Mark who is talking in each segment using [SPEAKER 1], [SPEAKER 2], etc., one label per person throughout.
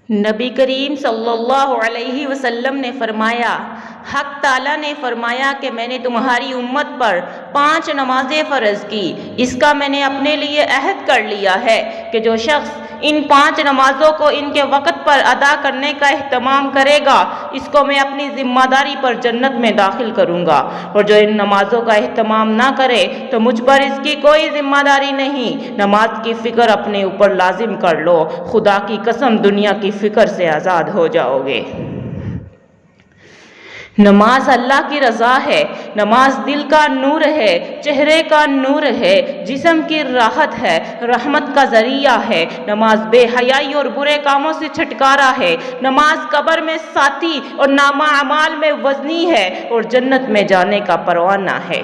[SPEAKER 1] نبی کریم صلی اللہ علیہ وسلم نے فرمایا، حق تعالیٰ نے فرمایا کہ میں نے تمہاری امت پر 5 نمازیں فرض کی، اس کا میں نے اپنے لیے عہد کر لیا ہے کہ جو شخص ان 5 نمازوں کو ان کے وقت پر ادا کرنے کا اہتمام کرے گا، اس کو میں اپنی ذمہ داری پر جنت میں داخل کروں گا، اور جو ان نمازوں کا اہتمام نہ کرے تو مجھ پر اس کی کوئی ذمہ داری نہیں۔ نماز کی فکر اپنے اوپر لازم کر لو، خدا کی قسم دنیا کی فکر سے آزاد ہو جاؤ گے۔ نماز اللہ کی رضا ہے، نماز دل کا نور ہے، چہرے کا نور ہے، جسم کی راحت ہے، رحمت کا ذریعہ ہے۔ نماز بے حیائی اور برے کاموں سے چھٹکارا ہے، نماز قبر میں ساتھی اور نامہ اعمال میں وزنی ہے، اور جنت میں جانے کا پروانہ ہے۔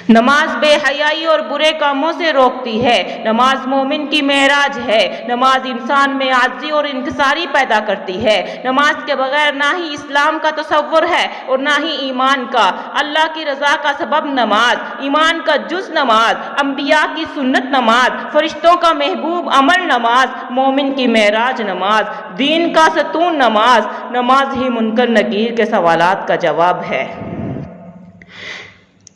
[SPEAKER 1] نماز بے حیائی اور برے کاموں سے روکتی ہے، نماز مومن کی معراج ہے، نماز انسان میں عاجزی اور انکساری پیدا کرتی ہے۔ نماز کے بغیر نہ ہی اسلام کا تصور ہے اور نہ ہی ایمان کا۔ اللہ کی رضا کا سبب نماز، ایمان کا جز نماز، انبیاء کی سنت نماز، فرشتوں کا محبوب عمل نماز، مومن کی معراج نماز، دین کا ستون نماز۔ نماز ہی منکر نکیر کے سوالات کا جواب ہے۔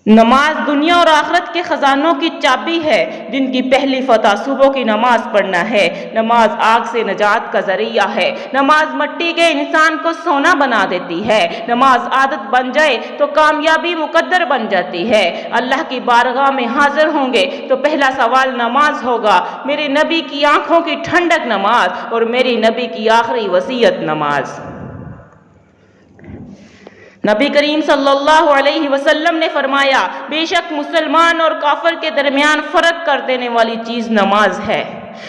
[SPEAKER 1] نماز دنیا اور آخرت کے خزانوں کی چابی ہے، جن کی پہلی فتح صبح کی نماز پڑھنا ہے۔ نماز آگ سے نجات کا ذریعہ ہے، نماز مٹی کے انسان کو سونا بنا دیتی ہے۔ نماز عادت بن جائے تو کامیابی مقدر بن جاتی ہے۔ اللہ کی بارگاہ میں حاضر ہوں گے تو پہلا سوال نماز ہوگا، میرے نبی کی آنکھوں کی ٹھنڈک نماز، اور میری نبی کی آخری وصیت نماز۔ نبی کریم صلی اللہ علیہ وسلم نے فرمایا، بے شک مسلمان اور کافر کے درمیان فرق کر دینے والی چیز نماز ہے،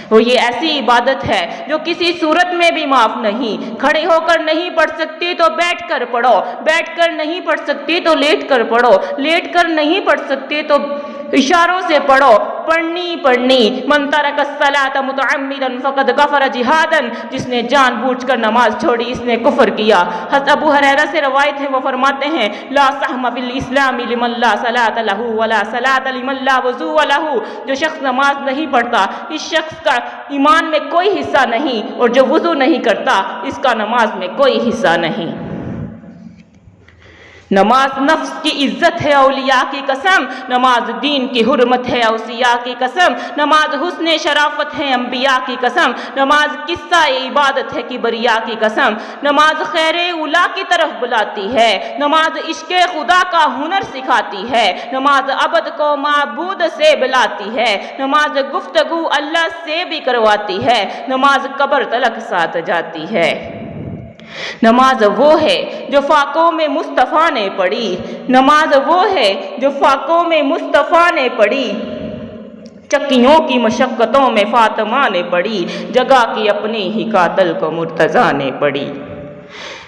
[SPEAKER 1] اور یہ ایسی عبادت ہے جو کسی صورت میں بھی معاف نہیں۔ کھڑے ہو کر نہیں پڑھ سکتی تو بیٹھ کر پڑھو، بیٹھ کر نہیں پڑھ سکتی تو لیٹ کر پڑھو، لیٹ کر نہیں پڑھ سکتی تو اشاروں سے پڑھو، پڑھنی۔ من ترک الصلاۃ متعمدا فقد کفر جہادا، جس نے جان بوجھ کر نماز چھوڑی اس نے کفر کیا۔ حضرت ابو ہریرہ سے روایت ہے، وہ فرماتے ہیں، لا سہم فی الاسلام لمن لا صلاۃ لہ ولا صلاۃ لمن لا وضوء لہ۔ جو شخص نماز نہیں پڑھتا اس شخص کا ایمان میں کوئی حصہ نہیں، اور جو وضو نہیں کرتا اس کا نماز میں کوئی حصہ نہیں۔ نماز نفس کی عزت ہے اولیاء کی قسم، نماز دین کی حرمت ہے اوصیاء کی قسم، نماز حسن شرافت ہے انبیاء کی قسم، نماز قصہ عبادت ہے کبریاء کی قسم، نماز خیر اولا کی طرف بلاتی ہے، نماز عشق خدا کا ہنر سکھاتی ہے، نماز عبد کو معبود سے بلاتی ہے، نماز گفتگو اللہ سے بھی کرواتی ہے، نماز قبر تلک ساتھ جاتی ہے۔ نماز وہ ہے جو فاقوں میں مصطفیٰ نے پڑھی، نماز وہ ہے جو فاقوں میں مصطفیٰ نے پڑھی، چکیوں کی مشقتوں میں فاطمہ نے پڑھی، جگہ کی اپنی ہی قاتل کو مرتضیٰ نے پڑھی۔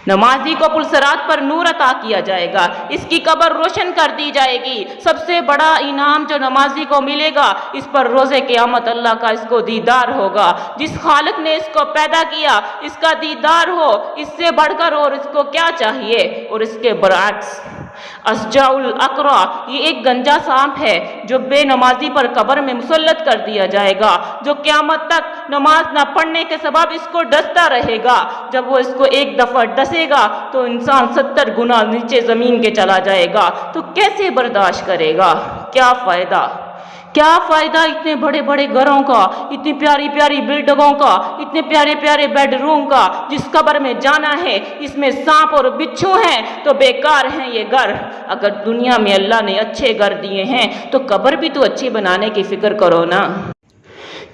[SPEAKER 1] نمازی کو پلسرات پر نور عطا کیا جائے گا، اس کی قبر روشن کر دی جائے گی۔ سب سے بڑا انعام جو نمازی کو ملے گا، اس پر روز قیامت اللہ کا اس کو دیدار ہوگا۔ جس خالق نے اس کو پیدا کیا اس کا دیدار ہو، اس سے بڑھ کر اور اس کو کیا چاہیے؟ اور اس کے برعکس اشجع الاقرع، یہ ایک گنجا سانپ ہے جو بے نمازی پر قبر میں مسلط کر دیا جائے گا، جو قیامت تک نماز نہ پڑھنے کے سبب اس کو ڈستا رہے گا۔ جب وہ اس کو ایک دفعہ ڈسے گا تو انسان 70 گنا نیچے زمین کے چلا جائے گا، تو کیسے برداشت کرے گا؟ کیا فائدہ اتنے بڑے بڑے گھروں کا، اتنی پیاری پیاری بلڈنگوں کا، اتنے پیارے پیارے بیڈ روم کا؟ جس قبر میں جانا ہے اس میں سانپ اور بچھو ہیں تو بیکار ہیں یہ گھر۔ اگر دنیا میں اللہ نے اچھے گھر دیے ہیں تو قبر بھی تو اچھی بنانے کی فکر کرو نا،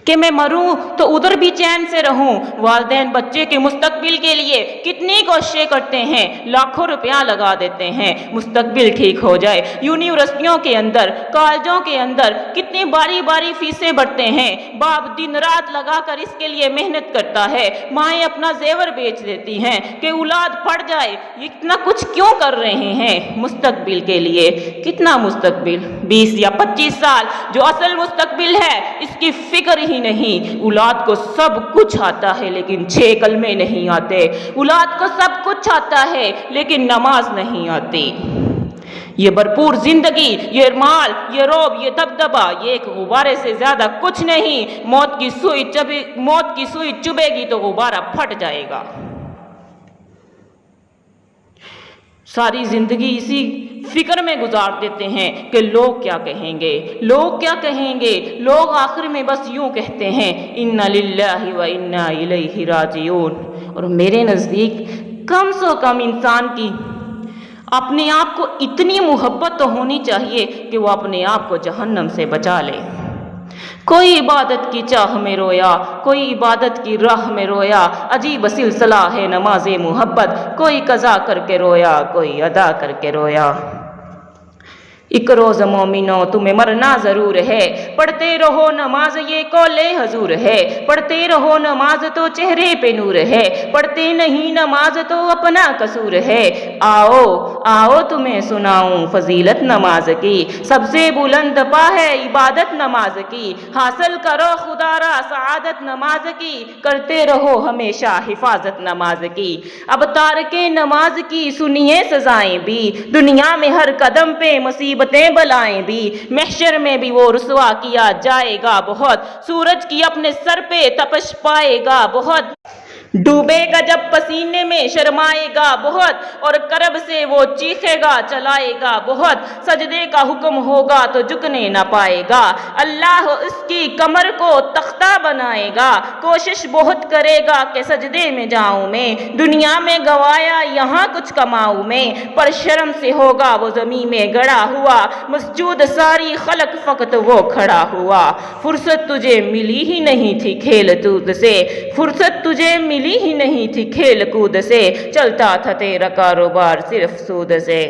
[SPEAKER 1] کہ میں مروں تو ادھر بھی چین سے رہوں۔ والدین بچے کے مستقبل کے لیے کتنی کوششیں کرتے ہیں، لاکھوں روپیہ لگا دیتے ہیں مستقبل ٹھیک ہو جائے۔ یونیورسٹیوں کے اندر، کالجوں کے اندر کتنی باری باری فیسیں بڑھتے ہیں، باپ دن رات لگا کر اس کے لیے محنت کرتا ہے، مائیں اپنا زیور بیچ دیتی ہیں کہ اولاد پڑھ جائے۔ اتنا کچھ کیوں کر رہے ہیں مستقبل کے لیے؟ کتنا مستقبل؟ 20 یا 25 سال جو اصل مستقبل ہے اس کی فکر ہی نہیں۔ اولاد کو سب کچھ آتا ہے لیکن 6 کلمے نہیں آتے، اولاد کو سب کچھ آتا ہے لیکن نماز نہیں آتی۔ یہ بھرپور زندگی، یہ مال، یہ روب، یہ دبدبہ، یہ ایک غبارے سے زیادہ کچھ نہیں۔ موت کی سوئی چبھے گی تو غبارہ پھٹ جائے گا۔ ساری زندگی اسی فکر میں گزار دیتے ہیں کہ لوگ کیا کہیں گے، لوگ کیا کہیں گے۔ لوگ آخر میں بس یوں کہتے ہیں اِنَّا لِلَّهِ وَإِنَّا إِلَيْهِ راجعون۔ اور میرے نزدیک کم سے کم انسان کی اپنے آپ کو اتنی محبت تو ہونی چاہیے کہ وہ اپنے آپ کو جہنم سے بچا لے۔ کوئی عبادت کی چاہ میں رویا، کوئی عبادت کی راہ میں رویا، عجیب سلسلہ ہے نماز محبت، کوئی قضا کر کے رویا، کوئی ادا کر کے رویا۔ ایک روز مومنو تمہیں مرنا ضرور ہے، پڑھتے رہو نماز یہ قول حضور ہے، پڑھتے رہو نماز تو چہرے پہ نور ہے، پڑھتے نہیں نماز تو اپنا قصور ہے۔ آؤ آؤ تمہیں سناؤں فضیلت نماز کی، سب سے بلند پا ہے عبادت نماز کی، حاصل کرو خدا را سعادت نماز کی، کرتے رہو ہمیشہ حفاظت نماز کی۔ اب تارک نماز کی سنیے سزائیں بھی، دنیا میں ہر قدم پہ مصیبتیں بلائیں بھی، محشر میں بھی وہ رسوا کیا جائے گا بہت، سورج کی اپنے سر پہ تپش پائے گا بہت، ڈوبے گا جب پسینے میں شرمائے گا بہت، اور کرب سے وہ چیخے گا چلائے گا بہت، سجدے کا حکم ہوگا تو جھکنے نہ پائے گا، اللہ اس کی کمر کو تختہ بنائے گا، کوشش بہت کرے گا کہ سجدے میں جاؤں میں، دنیا میں گوایا یہاں کچھ کماؤں میں، پر شرم سے ہوگا وہ زمین میں گڑا ہوا، مسجود ساری خلق فقط وہ کھڑا ہوا۔ فرصت تجھے ملی ہی نہیں تھی کھیل کود سے، فرصت تجھے ملی ہی نہیں تھی کھیل کود سے، چلتا تھا تیرا کاروبار صرف سود سے۔